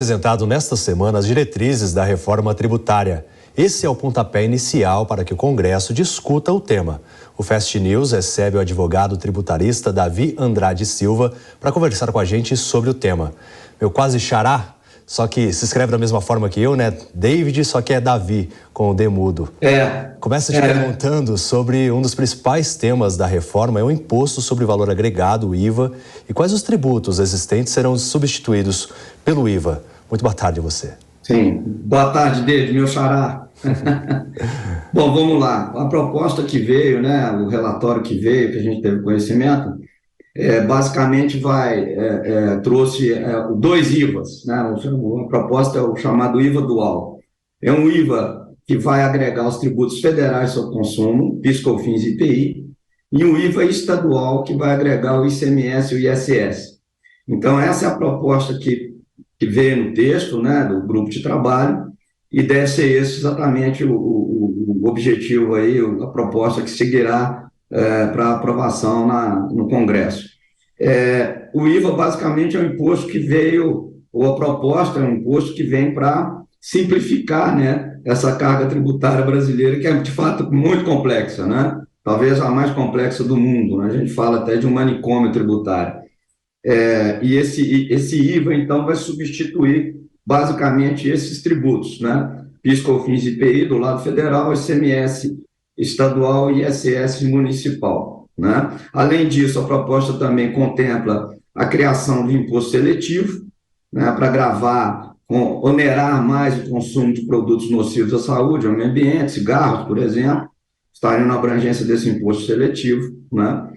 Apresentado nesta semana as diretrizes da reforma tributária. Esse é o pontapé inicial para que o Congresso discuta o tema. O Fast News recebe o advogado tributarista Davi Andrade Silva para conversar com a gente sobre o tema. Meu quase xará, só que se escreve da mesma forma que eu, né? David, só que é Davi, com o D mudo. Começa te perguntando sobre um dos principais temas da reforma, é o imposto sobre valor agregado, o IVA, e quais os tributos existentes serão substituídos pelo IVA. Muito boa tarde a você. Sim, boa tarde, David, meu xará. Bom, vamos lá. A proposta que veio, né, o relatório que veio, que a gente teve conhecimento, basicamente trouxe dois IVAs, né? A proposta é o chamado IVA dual. É um IVA que vai agregar os tributos federais sobre consumo, PIS, COFINS e IPI, e um IVA estadual que vai agregar o ICMS e o ISS. Então, essa é a proposta que veio no texto, né, do grupo de trabalho, e deve ser esse exatamente o objetivo aí, a proposta que seguirá para aprovação no Congresso. O IVA, basicamente, é um imposto que veio, ou a proposta é um imposto que vem para simplificar, né, essa carga tributária brasileira, que é, de fato, muito complexa, né? Talvez a mais complexa do mundo, né? A gente fala até de um manicômio tributário. E esse IVA, então, vai substituir, basicamente, esses tributos, né? PIS, COFINS e IPI do lado federal, ICMS estadual e ISS municipal, né? Além disso, a proposta também contempla a criação de imposto seletivo, né, para onerar mais o consumo de produtos nocivos à saúde, ao meio ambiente, cigarros, por exemplo, estariam na abrangência desse imposto seletivo, né?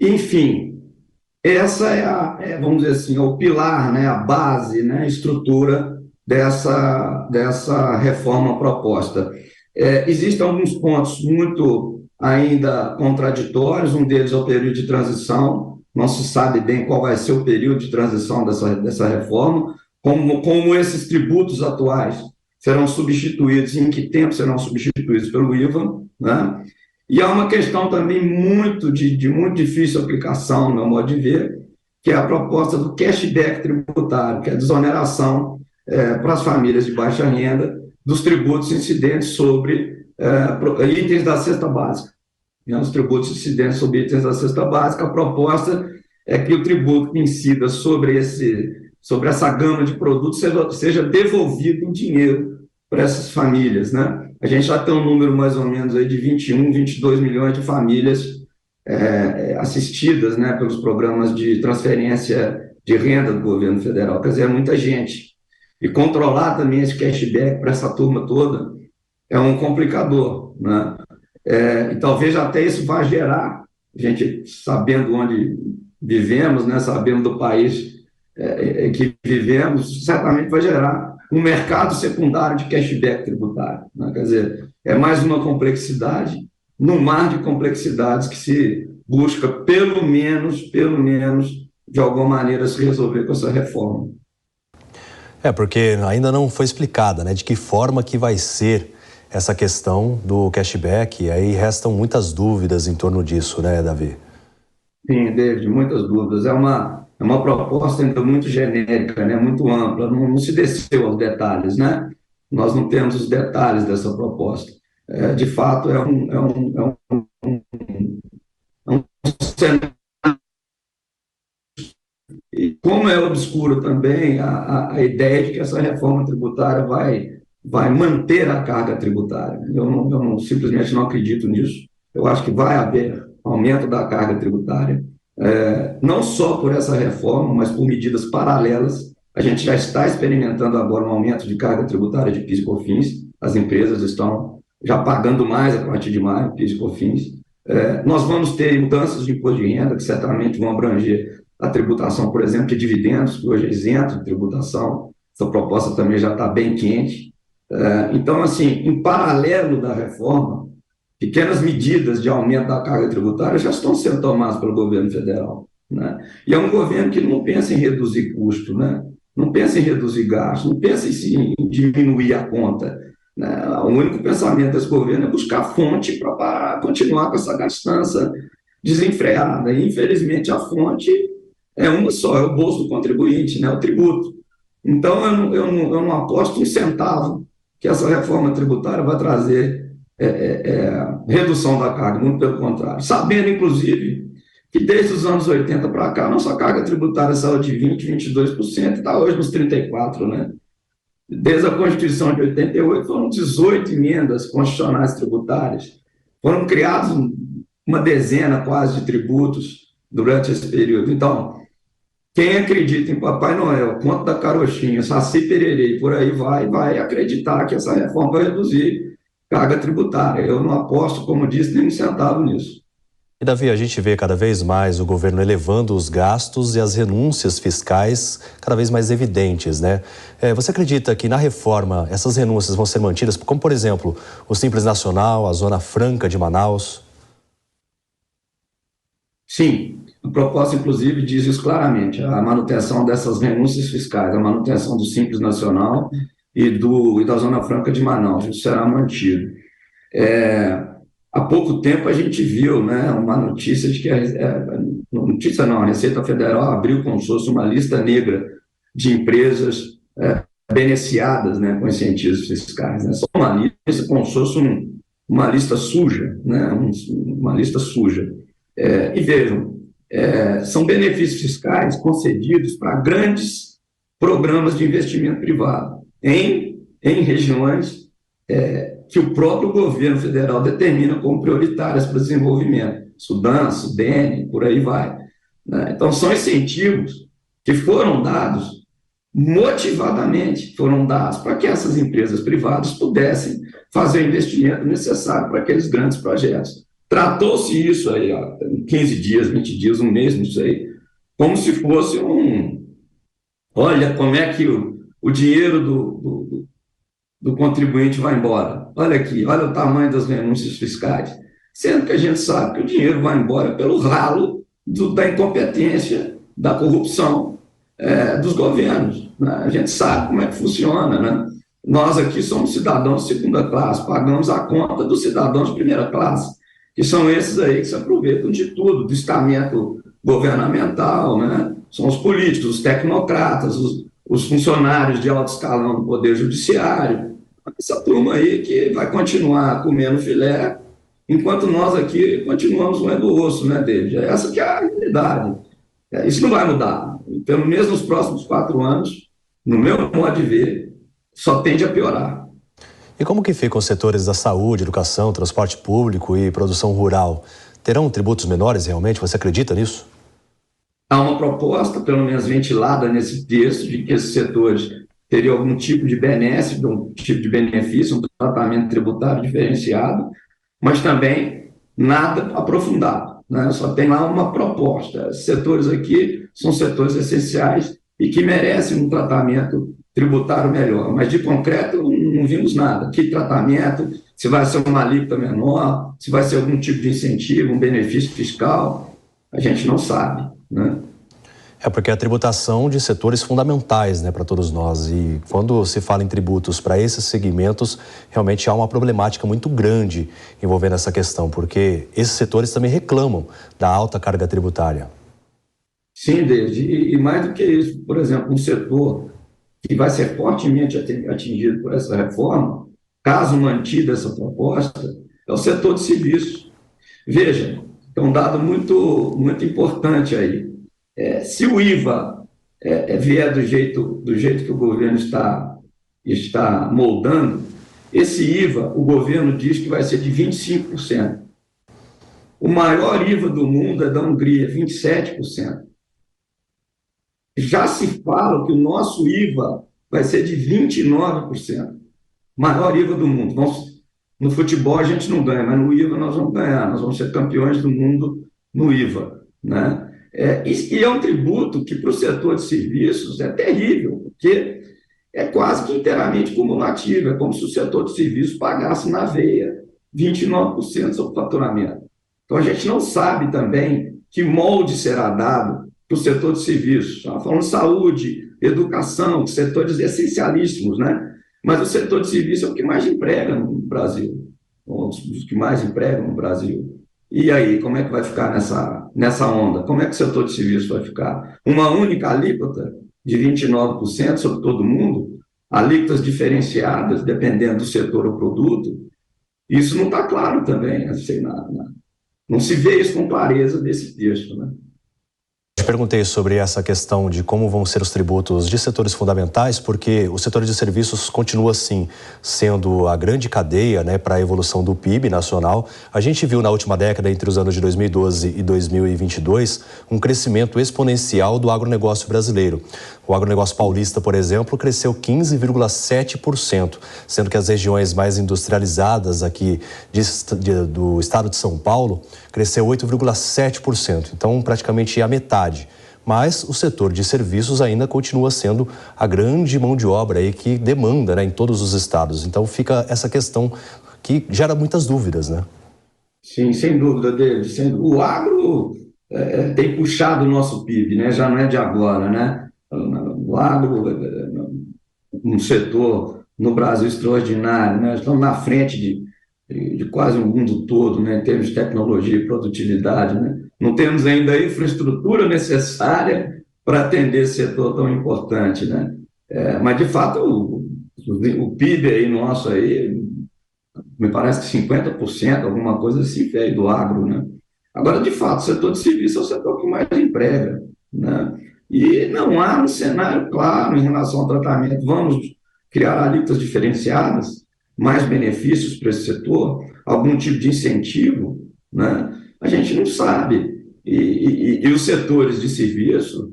Enfim, essa vamos dizer assim, o pilar, né, a base, né, a estrutura dessa reforma proposta. Existem alguns pontos muito ainda contraditórios, um deles é o período de transição, não se sabe bem qual vai ser o período de transição dessa reforma, como esses tributos atuais serão substituídos, em que tempo serão substituídos pelo IVA, né? E há uma questão também de muito difícil aplicação, no meu modo de ver, que é a proposta do cashback tributário, que é a desoneração para as famílias de baixa renda dos tributos incidentes sobre itens da cesta básica. Os tributos incidentes sobre itens da cesta básica, a proposta é que o tributo que incida sobre essa gama de produtos seja devolvido em dinheiro para essas famílias, né? A gente já tem um número mais ou menos aí de 21, 22 milhões de famílias assistidas, né, pelos programas de transferência de renda do governo federal. Quer dizer, é muita gente. E controlar também esse cashback para essa turma toda é um complicador, né? E talvez até isso vá gerar, a gente sabendo onde vivemos, né, sabendo do país que vivemos, certamente vai gerar um mercado secundário de cashback tributário, né? Quer dizer, é mais uma complexidade, no mar de complexidades que se busca, pelo menos, de alguma maneira, se resolver com essa reforma. Porque ainda não foi explicada, né, de que forma que vai ser essa questão do cashback, e aí restam muitas dúvidas em torno disso, né, Davi? Sim, David, muitas dúvidas. É uma proposta ainda muito genérica, né, muito ampla, não se desceu aos detalhes, né? Nós não temos os detalhes dessa proposta. De fato, é um cenário. E como é obscuro também a ideia de que essa reforma tributária vai manter a carga tributária. Eu simplesmente não acredito nisso. Eu acho que vai haver aumento da carga tributária, não só por essa reforma, mas por medidas paralelas. A gente já está experimentando agora um aumento de carga tributária de PIS e COFINS. As empresas estão já pagando mais a partir de maio, PIS e COFINS. Nós vamos ter mudanças de imposto de renda que certamente vão abranger a tributação, por exemplo, de dividendos, que hoje é isento de tributação. Essa proposta também já está bem quente. Então, assim, em paralelo da reforma, pequenas medidas de aumento da carga tributária já estão sendo tomadas pelo governo federal, né? E é um governo que não pensa em reduzir custo, né? Não pensa em reduzir gastos, não pensa em diminuir a conta, né? O único pensamento desse governo é buscar fonte para continuar com essa gastança desenfreada. E, infelizmente, a fonte é uma só, é o bolso do contribuinte, né, o tributo. Então, eu não aposto um centavo que essa reforma tributária vai trazer redução da carga, muito pelo contrário. Sabendo, inclusive, que desde os anos 80 para cá, a nossa carga tributária saiu de 20%, 22%, e está hoje nos 34%, né? Desde a Constituição de 88, foram 18 emendas constitucionais tributárias. Foram criados uma dezena quase de tributos durante esse período. Então, quem acredita em Papai Noel, Conto da Carochinha, Saci Pererê, por aí vai acreditar que essa reforma vai reduzir carga tributária. Eu não aposto, como disse, nem um centavo nisso. E, Davi, a gente vê cada vez mais o governo elevando os gastos e as renúncias fiscais cada vez mais evidentes, né? Você acredita que na reforma essas renúncias vão ser mantidas, como, por exemplo, o Simples Nacional, a Zona Franca de Manaus? Sim, a proposta, inclusive, diz isso claramente, a manutenção dessas renúncias fiscais, a manutenção do Simples Nacional e da Zona Franca de Manaus, isso será mantido. Há pouco tempo a gente viu, né, uma notícia de que notícia não, a Receita Federal abriu como se fosse uma lista negra de empresas beneficiadas, né, com incentivos fiscais, né, só uma lista como se fosse uma lista suja, né, uma lista suja. E vejam, são benefícios fiscais concedidos para grandes programas de investimento privado em regiões que o próprio governo federal determina como prioritárias para o desenvolvimento. Sudã, Sudene, por aí vai, né? Então, são incentivos que foram dados motivadamente, foram dados para que essas empresas privadas pudessem fazer o investimento necessário para aqueles grandes projetos. Tratou-se isso aí, 15 dias, 20 dias, um mês, não sei, como se fosse olha como é que o dinheiro do contribuinte vai embora. Olha aqui, olha o tamanho das renúncias fiscais. Sendo que a gente sabe que o dinheiro vai embora pelo ralo da incompetência, da corrupção dos governos, né? A gente sabe como é que funciona, né? Nós aqui somos cidadãos de segunda classe, pagamos a conta dos cidadãos de primeira classe, que são esses aí que se aproveitam de tudo, do estamento governamental, né? São os políticos, os tecnocratas, os funcionários de alto escalão do Poder Judiciário, essa turma aí que vai continuar comendo filé, enquanto nós aqui continuamos moendo o osso, né, David? Essa que é a realidade. Isso não vai mudar. Pelo menos nos próximos 4 anos, no meu modo de ver, só tende a piorar. E como que ficam os setores da saúde, educação, transporte público e produção rural? Terão tributos menores realmente? Você acredita nisso? Há uma proposta, pelo menos ventilada nesse texto, de que esses setores teriam algum tipo de benesse, um tipo de benefício, um tratamento tributário diferenciado, mas também nada aprofundado, né? Só tem lá uma proposta. Esses setores aqui são setores essenciais e que merecem um tratamento tributário melhor, mas de concreto não vimos nada. Que tratamento, se vai ser uma alíquota menor, se vai ser algum tipo de incentivo, um benefício fiscal, a gente não sabe, né? Porque a tributação de setores fundamentais, né, para todos nós. E quando se fala em tributos para esses segmentos, realmente há uma problemática muito grande envolvendo essa questão, porque esses setores também reclamam da alta carga tributária. Sim, David, e mais do que isso, por exemplo, um setor que vai ser fortemente atingido por essa reforma, caso mantida essa proposta, é o setor de serviços. Veja, é um dado muito, muito importante aí. Se o IVA vier do jeito que o governo está moldando, esse IVA, o governo diz que vai ser de 25%. O maior IVA do mundo é da Hungria, 27%. Já se fala que o nosso IVA vai ser de 29%. Maior IVA do mundo. No futebol a gente não ganha, mas no IVA nós vamos ganhar. Nós vamos ser campeões do mundo no IVA, né? E é um tributo que para o setor de serviços é terrível, porque é quase que inteiramente cumulativo. É como se o setor de serviços pagasse na veia 29% sobre o faturamento. Então a gente não sabe também que molde será dado para o setor de serviços. Estamos falando de saúde, educação, setores essencialíssimos, né? Mas o setor de serviços é o que mais emprega no Brasil, um dos que mais empregam no Brasil. E aí, como é que vai ficar nessa onda? Como é que o setor de serviços vai ficar? Uma única alíquota de 29% sobre todo mundo, alíquotas diferenciadas, dependendo do setor ou produto, isso não está claro também, assim, não se vê isso com clareza desse texto, né? Te perguntei sobre essa questão de como vão ser os tributos de setores fundamentais, porque o setor de serviços continua, sim, sendo a grande cadeia, né, para a evolução do PIB nacional. A gente viu na última década, entre os anos de 2012 e 2022, um crescimento exponencial do agronegócio brasileiro. O agronegócio paulista, por exemplo, cresceu 15,7%, sendo que as regiões mais industrializadas aqui do estado de São Paulo cresceu 8,7%, então praticamente a metade. Mas o setor de serviços ainda continua sendo a grande mão de obra aí que demanda, né, em todos os estados. Então fica essa questão que gera muitas dúvidas, né? Sim, sem dúvida, David. O agro tem puxado o nosso PIB, né? Já não é de agora, né? O agro um setor no Brasil extraordinário, né? Estamos na frente de quase o mundo todo, né? Em termos de tecnologia e produtividade, né? Não temos ainda a infraestrutura necessária para atender esse setor tão importante, né? Mas, de fato, o PIB aí nosso aí, me parece que 50%, alguma coisa assim, veio do agro, né? Agora, de fato, o setor de serviço é o setor que mais emprega, né? E não há um cenário claro em relação ao tratamento. Vamos criar alíquotas diferenciadas, mais benefícios para esse setor, algum tipo de incentivo, né? A gente não sabe. E os setores de serviço,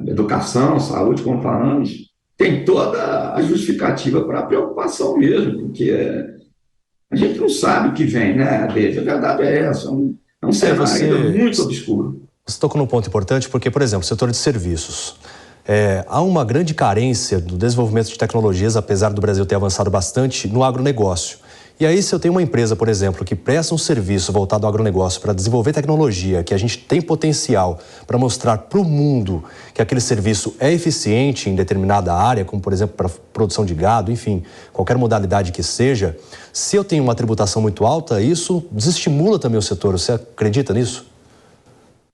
educação, saúde, como falamos, tem toda a justificativa para a preocupação mesmo, porque a gente não sabe o que vem, né, David? A verdade é essa, é um cenário ainda muito obscuro. Você tocou num ponto importante porque, por exemplo, o setor de serviços. Há uma grande carência do desenvolvimento de tecnologias, apesar do Brasil ter avançado bastante, no agronegócio. E aí, se eu tenho uma empresa, por exemplo, que presta um serviço voltado ao agronegócio para desenvolver tecnologia, que a gente tem potencial para mostrar para o mundo que aquele serviço é eficiente em determinada área, como, por exemplo, para produção de gado, enfim, qualquer modalidade que seja, se eu tenho uma tributação muito alta, isso desestimula também o setor. Você acredita nisso?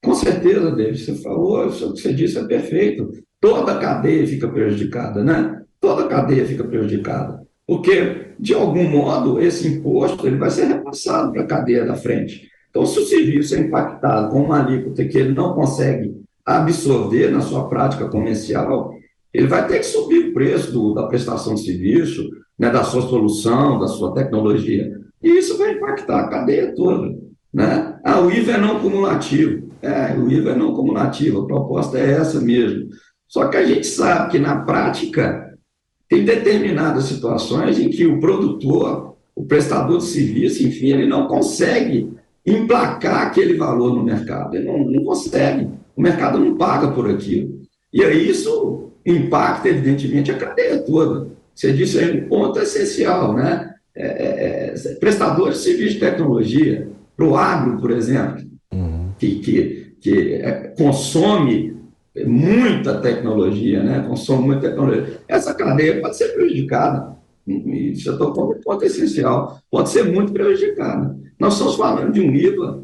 Com certeza, David, você falou, o que você disse é perfeito. Toda a cadeia fica prejudicada, né? Toda a cadeia fica prejudicada. Porque, de algum modo, esse imposto ele vai ser repassado para a cadeia da frente. Então, se o serviço é impactado com uma alíquota que ele não consegue absorver na sua prática comercial, ele vai ter que subir o preço da prestação de serviço, né, da sua solução, da sua tecnologia. E isso vai impactar a cadeia toda, né? O IVA é não cumulativo. O IVA é não cumulativo, a proposta é essa mesmo. Só que a gente sabe que, na prática, tem determinadas situações em que o produtor, o prestador de serviço, enfim, ele não consegue emplacar aquele valor no mercado. Ele não consegue. O mercado não paga por aquilo. E aí isso impacta, evidentemente, a cadeia toda. Você disse aí um ponto essencial, né? Prestadores de serviço de tecnologia, para o agro, por exemplo, que consome muita tecnologia, né? Consome muita tecnologia. Essa cadeia pode ser prejudicada. E já estou falando de ponto essencial. Pode ser muito prejudicada. Nós estamos falando de um IVA.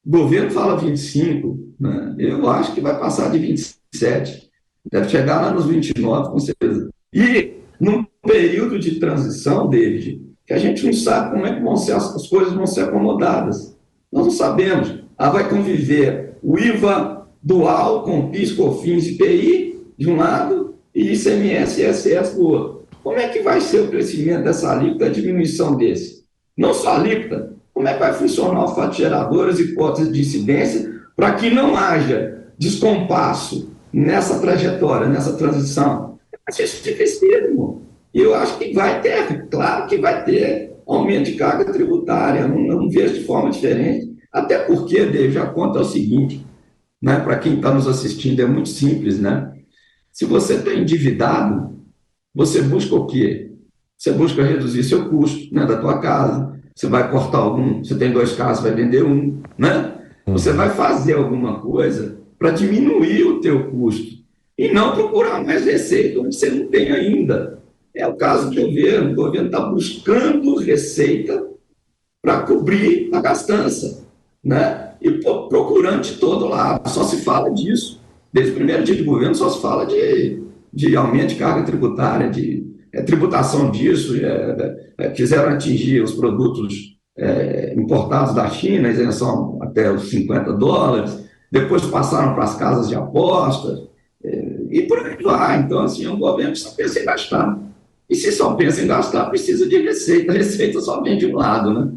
O governo fala 25, né? Eu acho que vai passar de 27. Deve chegar lá nos 29, com certeza. E num período de transição, David, que a gente não sabe como é que as coisas vão ser acomodadas. Nós não sabemos. Vai conviver o IVA dual com PIS, COFINS e IPI, de um lado, e ICMS e ISS do outro. Como é que vai ser o crescimento dessa alíquota, a diminuição desse? Não só a alíquota, como é que vai funcionar o fato gerador, as hipóteses de incidência, para que não haja descompasso nessa trajetória, nessa transição? Isso é dificílimo. E eu acho que vai ter, claro que vai ter aumento de carga tributária, não vejo de forma diferente. Até porque, David, a conta é o seguinte, né? Para quem está nos assistindo, é muito simples, né? Se você está endividado, você busca o quê? Você busca reduzir seu custo, né, da tua casa, você vai cortar algum, você tem 2 carros, vai vender um, né? Você vai fazer alguma coisa para diminuir o teu custo e não procurar mais receita onde você não tem ainda. É o caso do governo. O governo está buscando receita para cobrir a gastança, né? e procurando de todo lado. Só se fala disso. Desde o primeiro dia de governo, só se fala de aumento de carga tributária, de tributação disso. Quiseram atingir os produtos importados da China, isenção até os $50, depois passaram para as casas de apostas, e por aí vai. Então, assim, é um governo que só pensa em gastar. E se só pensa em gastar, precisa de receita. A receita só vem de um lado, né?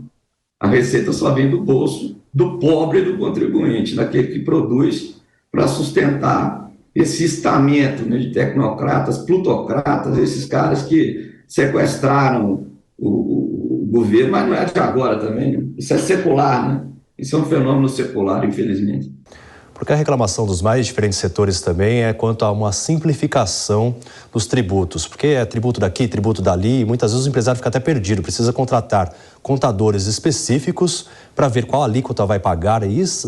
A receita só vem do bolso do pobre e do contribuinte, daquele que produz para sustentar esse estamento, né, de tecnocratas, plutocratas, esses caras que sequestraram o governo, mas não é de agora também, né? Isso é secular, né? Isso é um fenômeno secular, infelizmente. Porque a reclamação dos mais diferentes setores também é quanto a uma simplificação dos tributos. Porque é tributo daqui, tributo dali, e muitas vezes o empresário fica até perdido, precisa contratar contadores específicos para ver qual alíquota vai pagar. E esse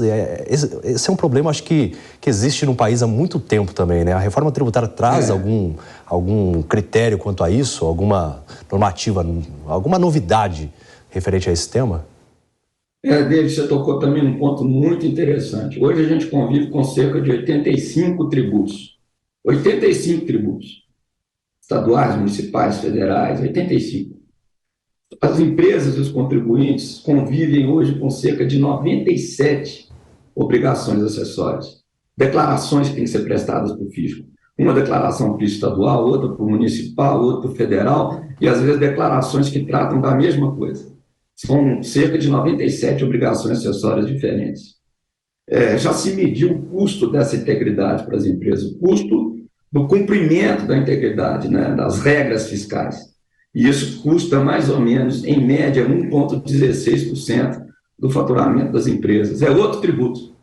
é um problema, acho que existe no país há muito tempo também, né? A reforma tributária traz algum critério quanto a isso, alguma normativa, alguma novidade referente a esse tema? David, você tocou também num ponto muito interessante. Hoje a gente convive com cerca de 85 tributos. 85 tributos. Estaduais, municipais, federais, 85. As empresas e os contribuintes convivem hoje com cerca de 97 obrigações acessórias. Declarações que têm que ser prestadas para o fisco. Uma declaração para o estadual, outra para o municipal, outra para o federal, e às vezes declarações que tratam da mesma coisa. São cerca de 97 obrigações acessórias diferentes. Já se mediu o custo dessa integridade para as empresas, o custo do cumprimento da integridade, né, das regras fiscais. E isso custa mais ou menos, em média, 1,16% do faturamento das empresas. É outro tributo.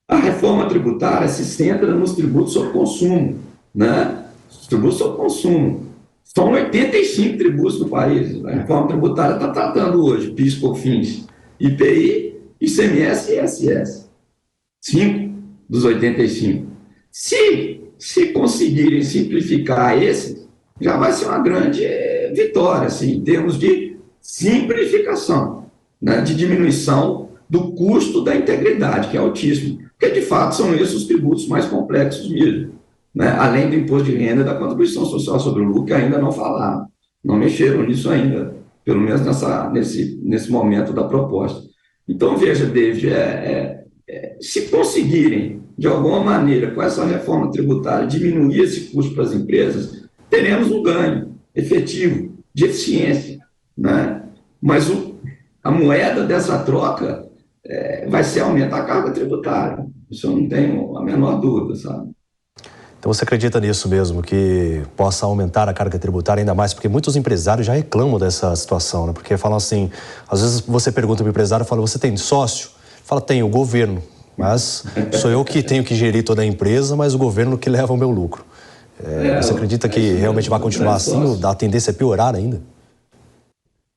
A reforma tributária se centra nos tributos sobre consumo, né? Os tributos sobre consumo. São 85 tributos no país. A reforma tributária está tratando hoje PIS, COFINS, IPI, ICMS e ISS. 5 dos 85. Se conseguirem simplificar esse, já vai ser uma grande vitória, assim, em termos de simplificação, né, de diminuição do custo da integridade, que é altíssimo. Porque, de fato, são esses os tributos mais complexos mesmo. Né? Além do imposto de renda e da contribuição social sobre o lucro, que ainda não falaram, não mexeram nisso ainda, pelo menos nesse momento da proposta. Então, veja, David, se conseguirem, de alguma maneira, com essa reforma tributária, diminuir esse custo para as empresas, teremos um ganho efetivo de eficiência, né? Mas a moeda dessa troca vai ser aumentar a carga tributária. Isso eu não tenho a menor dúvida, sabe? Então você acredita nisso mesmo, que possa aumentar a carga tributária ainda mais? Porque muitos empresários já reclamam dessa situação, né? Porque falam assim, às vezes você pergunta para o empresário, fala, você tem sócio? Fala, tem o governo, mas sou eu que tenho que gerir toda a empresa, mas o governo que leva o meu lucro. Você acredita que realmente vai continuar assim, ou a tendência é piorar ainda?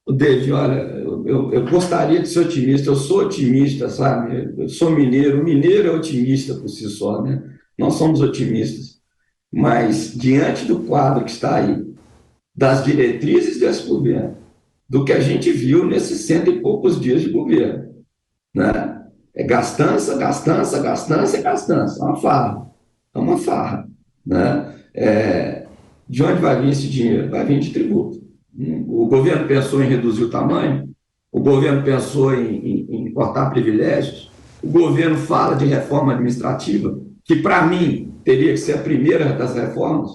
David, olha, eu gostaria de ser otimista, eu sou otimista, sabe? Eu sou mineiro, o mineiro é otimista por si só, né? Nós somos otimistas. Mas, diante do quadro que está aí, das diretrizes desse governo, do que a gente viu nesses 100 e poucos dias de governo, né? É gastança, gastança, gastança e gastança. É uma farra. É uma farra, né? De onde vai vir esse dinheiro? Vai vir de tributo. O governo pensou em reduzir o tamanho, o governo pensou em cortar privilégios, o governo fala de reforma administrativa, que, para mim, teria que ser a primeira das reformas.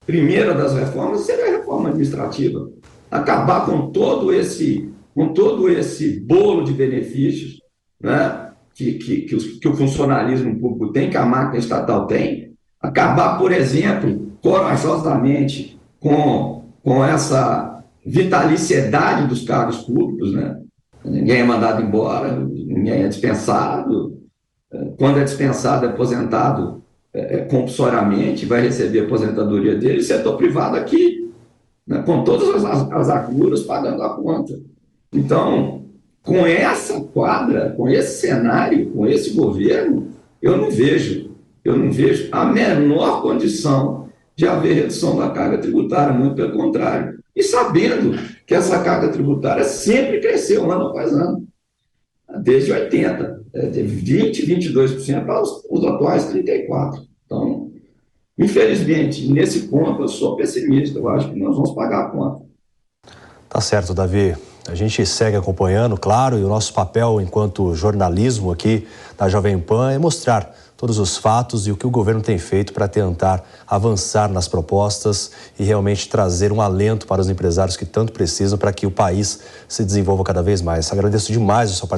Primeira das reformas seria a reforma administrativa. Acabar com todo esse bolo de benefícios, né, que o funcionalismo público tem, que a máquina estatal tem. Acabar, por exemplo, corajosamente com essa vitaliciedade dos cargos públicos, né? Ninguém é mandado embora, ninguém é dispensado. Quando é dispensado, é aposentado compulsoriamente, vai receber a aposentadoria dele, setor privado aqui, né, com todas as agruras pagando a conta. Então, com essa quadra, com esse cenário, com esse governo, eu não vejo a menor condição de haver redução da carga tributária, muito pelo contrário. E sabendo que essa carga tributária sempre cresceu ano após ano. desde 80, de 20%, 22% para os atuais 34%. Então, infelizmente, nesse ponto eu sou pessimista, eu acho que nós vamos pagar a conta. Tá certo, Davi. A gente segue acompanhando, claro, e o nosso papel enquanto jornalismo aqui da Jovem Pan é mostrar todos os fatos e o que o governo tem feito para tentar avançar nas propostas e realmente trazer um alento para os empresários que tanto precisam para que o país se desenvolva cada vez mais. Agradeço demais a sua participação.